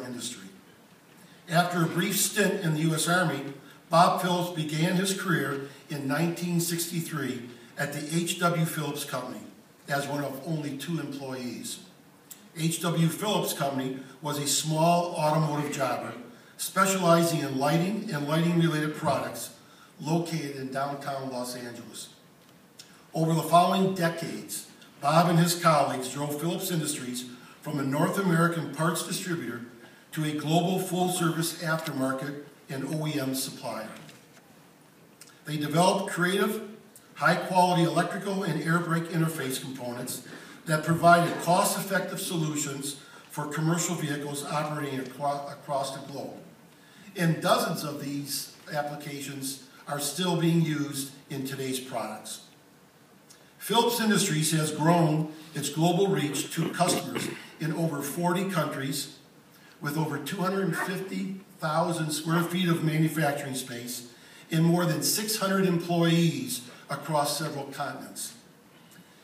industry. After a brief stint in the U.S. Army, Bob Phillips began his career in 1963 at the H.W. Phillips Company as one of only 2 employees. H.W. Phillips Company was a small automotive jobber specializing in lighting and lighting-related products located in downtown Los Angeles. Over the following decades, Bob and his colleagues drove Phillips Industries from a North American parts distributor to a global full-service aftermarket and OEM supplier. They developed creative, high-quality electrical and air brake interface components that provided cost-effective solutions for commercial vehicles operating across the globe. And dozens of these applications are still being used in today's products. Phillips Industries has grown its global reach to customers in over 40 countries with over 250,000 square feet of manufacturing space and more than 600 employees across several continents.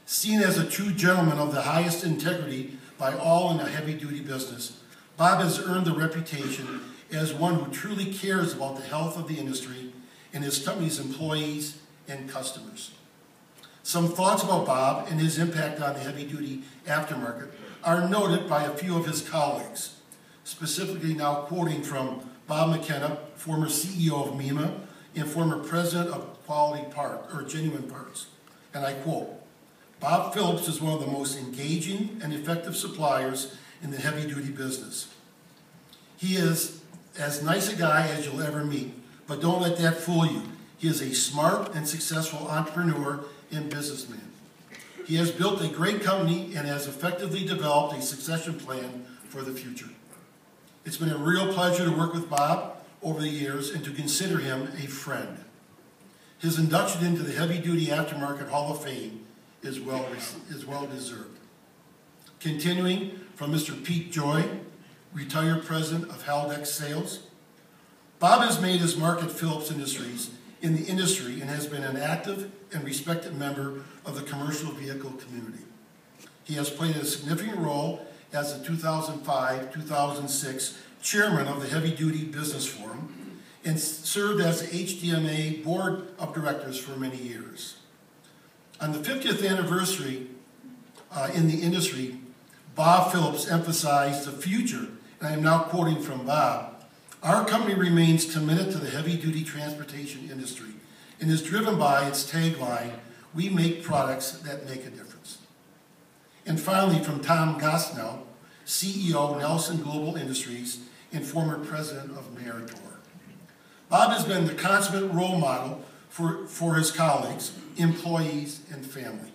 Seen as a true gentleman of the highest integrity by all in the heavy-duty business, Bob has earned the reputation as one who truly cares about the health of the industry and his company's employees and customers. Some thoughts about Bob and his impact on the heavy-duty aftermarket are noted by a few of his colleagues, specifically now quoting from Bob McKenna, former CEO of MEMA and former president of Quality Part, or Genuine Parts, and I quote, "Bob Phillips is one of the most engaging and effective suppliers in the heavy-duty business. He is as nice a guy as you'll ever meet, but don't let that fool you. He is a smart and successful entrepreneur and businessman. He has built a great company and has effectively developed a succession plan for the future. It's been a real pleasure to work with Bob over the years and to consider him a friend. His induction into the Heavy-Duty Aftermarket Hall of Fame is well deserved." Continuing from Mr. Pete Joy, retired president of Haldex Sales, "Bob has made his mark at Phillips Industries in the industry and has been an active and respected member of the commercial vehicle community. He has played a significant role as the 2005-2006 chairman of the Heavy Duty Business Forum and served as the HDMA Board of Directors for many years. On the 50th anniversary in the industry, Bob Phillips emphasized the future, and I am now quoting from Bob, "Our company remains committed to the heavy-duty transportation industry and is driven by its tagline, 'We make products that make a difference.'" And finally, from Tom Gosnell, CEO, Nelson Global Industries, and former president of Meritor, "Bob has been the consummate role model for his colleagues, employees, and family.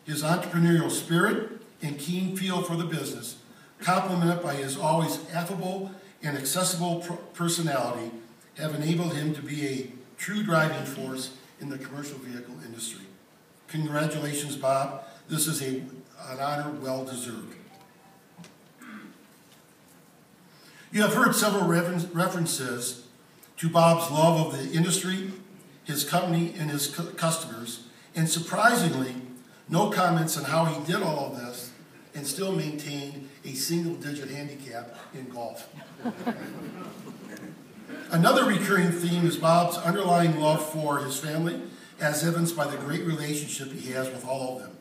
His entrepreneurial spirit and keen feel for the business, complemented by his always affable and accessible personality, have enabled him to be a true driving force in the commercial vehicle industry. Congratulations, Bob. This is an honor well deserved." You have heard several references to Bob's love of the industry, his company, and his customers, and surprisingly, no comments on how he did all of this and still maintained a single-digit handicap in golf. Another recurring theme is Bob's underlying love for his family, as evidenced by the great relationship he has with all of them.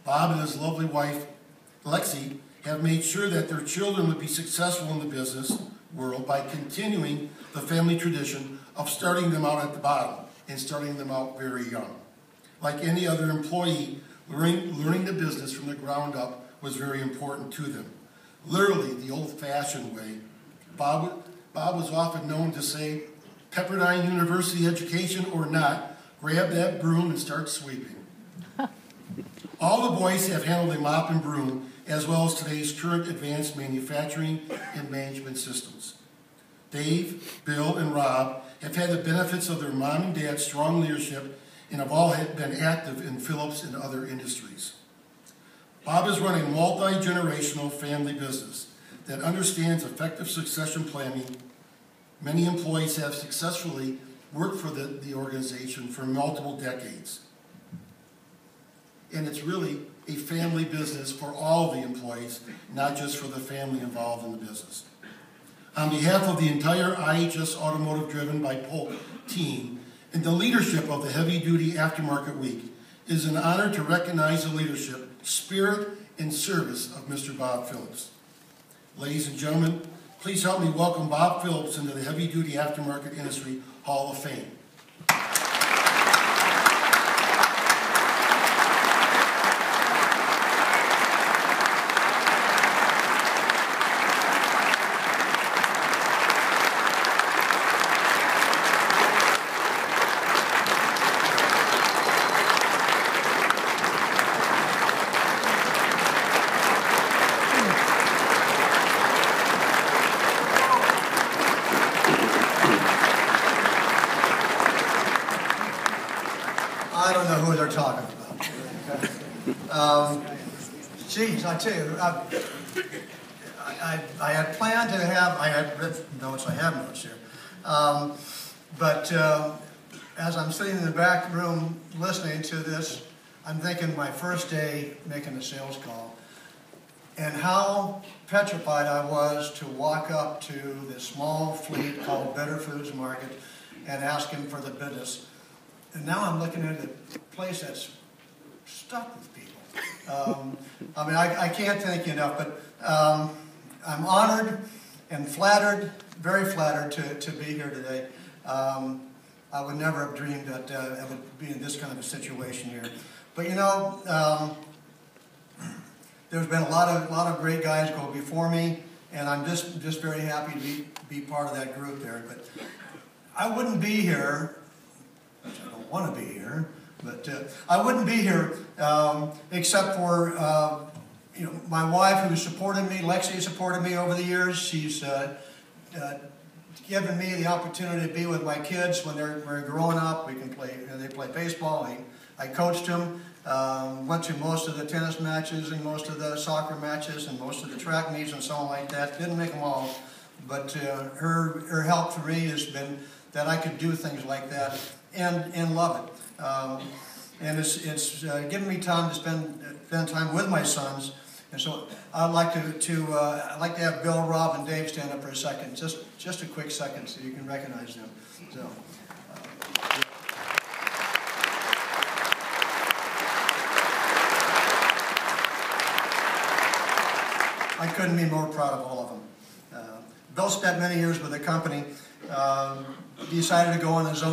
Bob and his lovely wife, Lexi, have made sure that their children would be successful in the business world by continuing the family tradition of starting them out at the bottom and starting them out very young. Like any other employee, learning the business from the ground up was very important to them. Literally, the old-fashioned way. Bob was often known to say, "Pepperdine University education or not, grab that broom and start sweeping." All the boys have handled a mop and broom, as well as today's current advanced manufacturing and management systems. Dave, Bill, and Rob have had the benefits of their mom and dad's strong leadership and have all been active in Phillips and other industries. Bob has run a multi-generational family business that understands effective succession planning. Many employees have successfully worked for the organization for multiple decades. And it's really a family business for all of the employees, not just for the family involved in the business. On behalf of the entire IHS Automotive Driven by Polk team and the leadership of the Heavy Duty Aftermarket Week, it is an honor to recognize the leadership, spirit, and service of Mr. Bob Phillips. Ladies and gentlemen, please help me welcome Bob Phillips into the Heavy Duty Aftermarket Industry Hall of Fame. I don't know who they're talking about. Geez, I tell you, I had planned to have, I had written notes, I have notes here. But as I'm sitting in the back room listening to this, I'm thinking my first day making a sales call and how petrified I was to walk up to this small fleet called Better Foods Market and ask him for the business. And now I'm looking at a place that's stuck with people. I mean, I can't thank you enough, but I'm honored and flattered, very flattered to be here today. I would never have dreamed that I would be in this kind of a situation here. But you know, there's been a lot of great guys go before me, and I'm just very happy to be part of that group there. But I wouldn't be here. I don't want to be here, but I wouldn't be here except for you know, my wife, who supported me. Lexi supported me over the years. She's given me the opportunity to be with my kids when they're growing up. We can play. You know, they play baseball. I coached them. Went to most of the tennis matches and most of the soccer matches and most of the track meets and so on like that. Didn't make them all, but her help for me has been that I could do things like that and love it. And it's given me time to spend time with my sons. And so I'd like to have Bill, Rob, and Dave stand up for a second, just a quick second, so you can recognize them. So. I couldn't be more proud of all of them. Bill spent many years with the company. Decided to go on his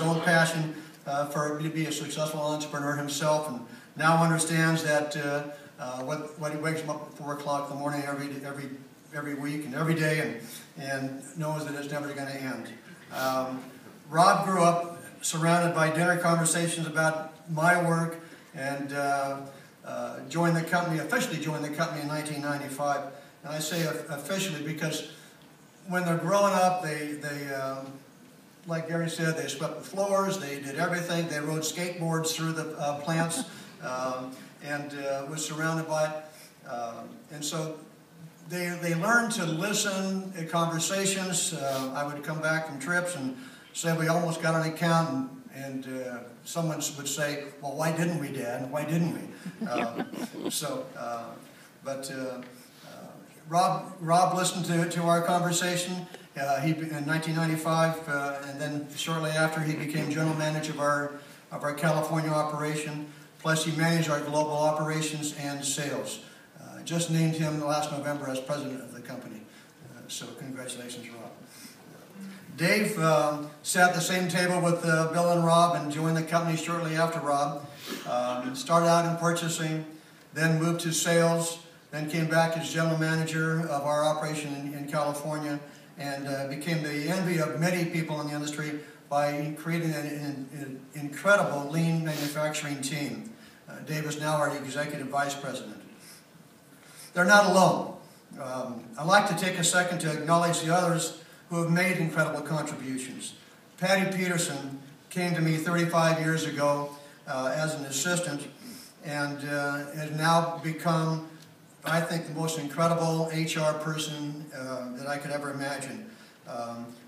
own passion to be a successful entrepreneur himself, and now understands that what he wakes him up at 4 o'clock in the morning every week and every day, and knows that it's never going to end. Rob grew up surrounded by dinner conversations about my work, and officially joined the company in 1995. And I say officially because when they're growing up, they like Gary said, they swept the floors, they did everything, they rode skateboards through the plants, and was surrounded by it. And so they learned to listen at conversations. I would come back from trips and say, we almost got an account, and someone would say, well, why didn't we, Dad? Why didn't we? Rob listened to our conversation. He in 1995, and then shortly after, he became general manager of our California operation. Plus, he managed our global operations and sales. Just named him last November as president of the company. So congratulations, Rob. Dave sat at the same table with Bill and Rob and joined the company shortly after Rob. Started out in purchasing, then moved to sales, then came back as general manager of our operation in California, and became the envy of many people in the industry by creating an incredible lean manufacturing team. Dave is now our executive vice president. They're not alone. I'd like to take a second to acknowledge the others who have made incredible contributions. Patty Peterson came to me 35 years ago as an assistant, and has now become, I think, the most incredible HR person that I could ever imagine.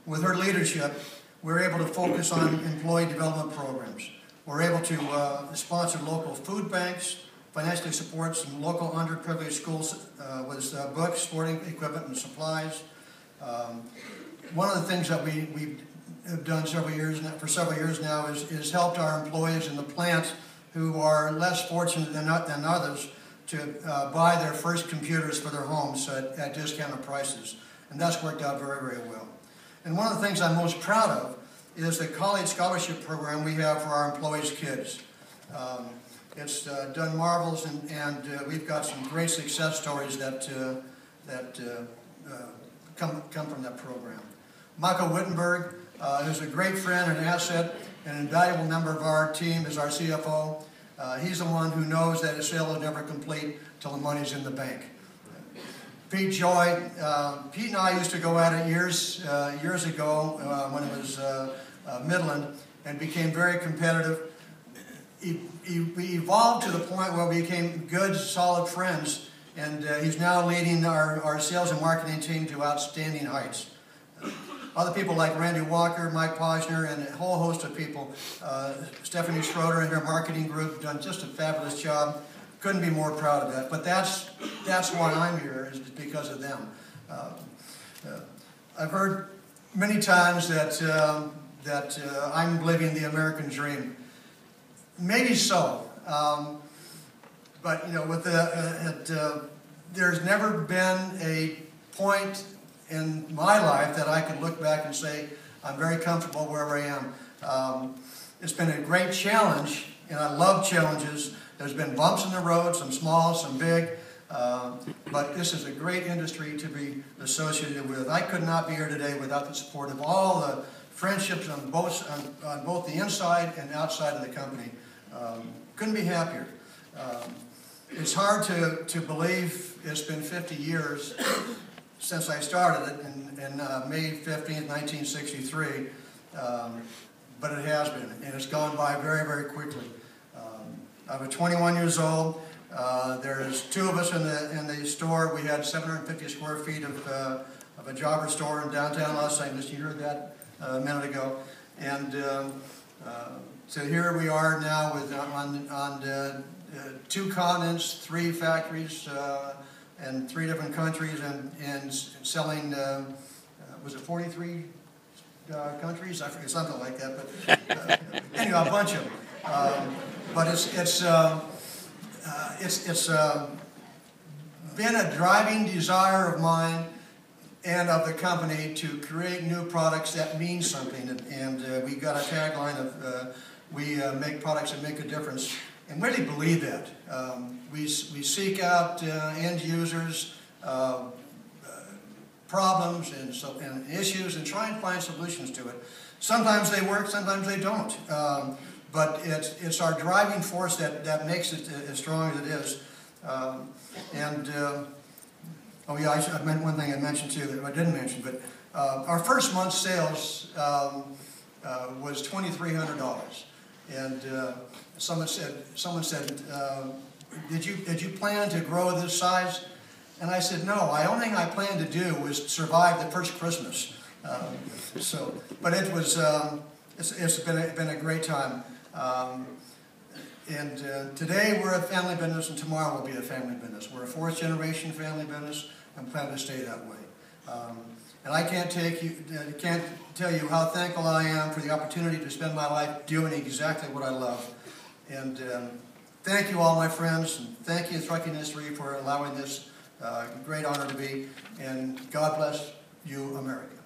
With her leadership, we're able to focus on employee development programs. We're able to sponsor local food banks, financially support some local underprivileged schools with books, sporting equipment, and supplies. One of the things that we have done for several years now is helped our employees in the plant who are less fortunate than others to buy their first computers for their homes at discounted prices. And that's worked out very, very well. And one of the things I'm most proud of is the college scholarship program we have for our employees' kids. It's done marvels, and we've got some great success stories that come from that program. Michael Wittenberg, who's a great friend and asset and an invaluable member of our team, is our CFO. He's the one who knows that a sale is never complete till the money's in the bank. Pete Joy, Pete and I used to go at it years ago when it was Midland, and became very competitive. We evolved to the point where we became good, solid friends, and he's now leading our sales and marketing team to outstanding heights. Other people like Randy Walker, Mike Posner, and a whole host of people, Stephanie Schroeder and her marketing group, done just a fabulous job. Couldn't be more proud of that. But that's why I'm here, is because of them. I've heard many times that I'm living the American dream. Maybe so, but you know, with there's never been a point in my life that I could look back and say I'm very comfortable wherever I am. It's been a great challenge, and I love challenges. There's been bumps in the road, some small, some big, but this is a great industry to be associated with. I could not be here today without the support of all the friendships on both the inside and outside of the company. Couldn't be happier. It's hard to believe it's been 50 years since I started it in May 15th, 1963, but it has been, and it's gone by very, very quickly. I was 21 years old. There's two of us in the store. We had 750 square feet of a jobber store in downtown Los Angeles. You heard that a minute ago. And so here we are now with on 2 continents, 3 factories, and 3 different countries, and selling, was it 43 countries? I forget, something like that. But anyway, a bunch of them. But it's been a driving desire of mine and of the company to create new products that mean something. And we got a tagline of we make products that make a difference, and really believe that. We seek out end users, problems and issues, and try and find solutions to it. Sometimes they work, sometimes they don't. But it's our driving force that makes it as strong as it is. Oh yeah, I meant one thing I mentioned too that I didn't mention, but our first month's sales was $2,300, and someone said, did you plan to grow this size? And I said, no. The only thing I planned to do was survive the first Christmas. But it was it's been a great time. Today we're a family business, and tomorrow we'll be a family business. We're a 4th generation family business, and plan to stay that way. And I can't tell you how thankful I am for the opportunity to spend my life doing exactly what I love. And thank you all, my friends, and thank you, the trucking industry, for allowing this great honor to be. And God bless you, America.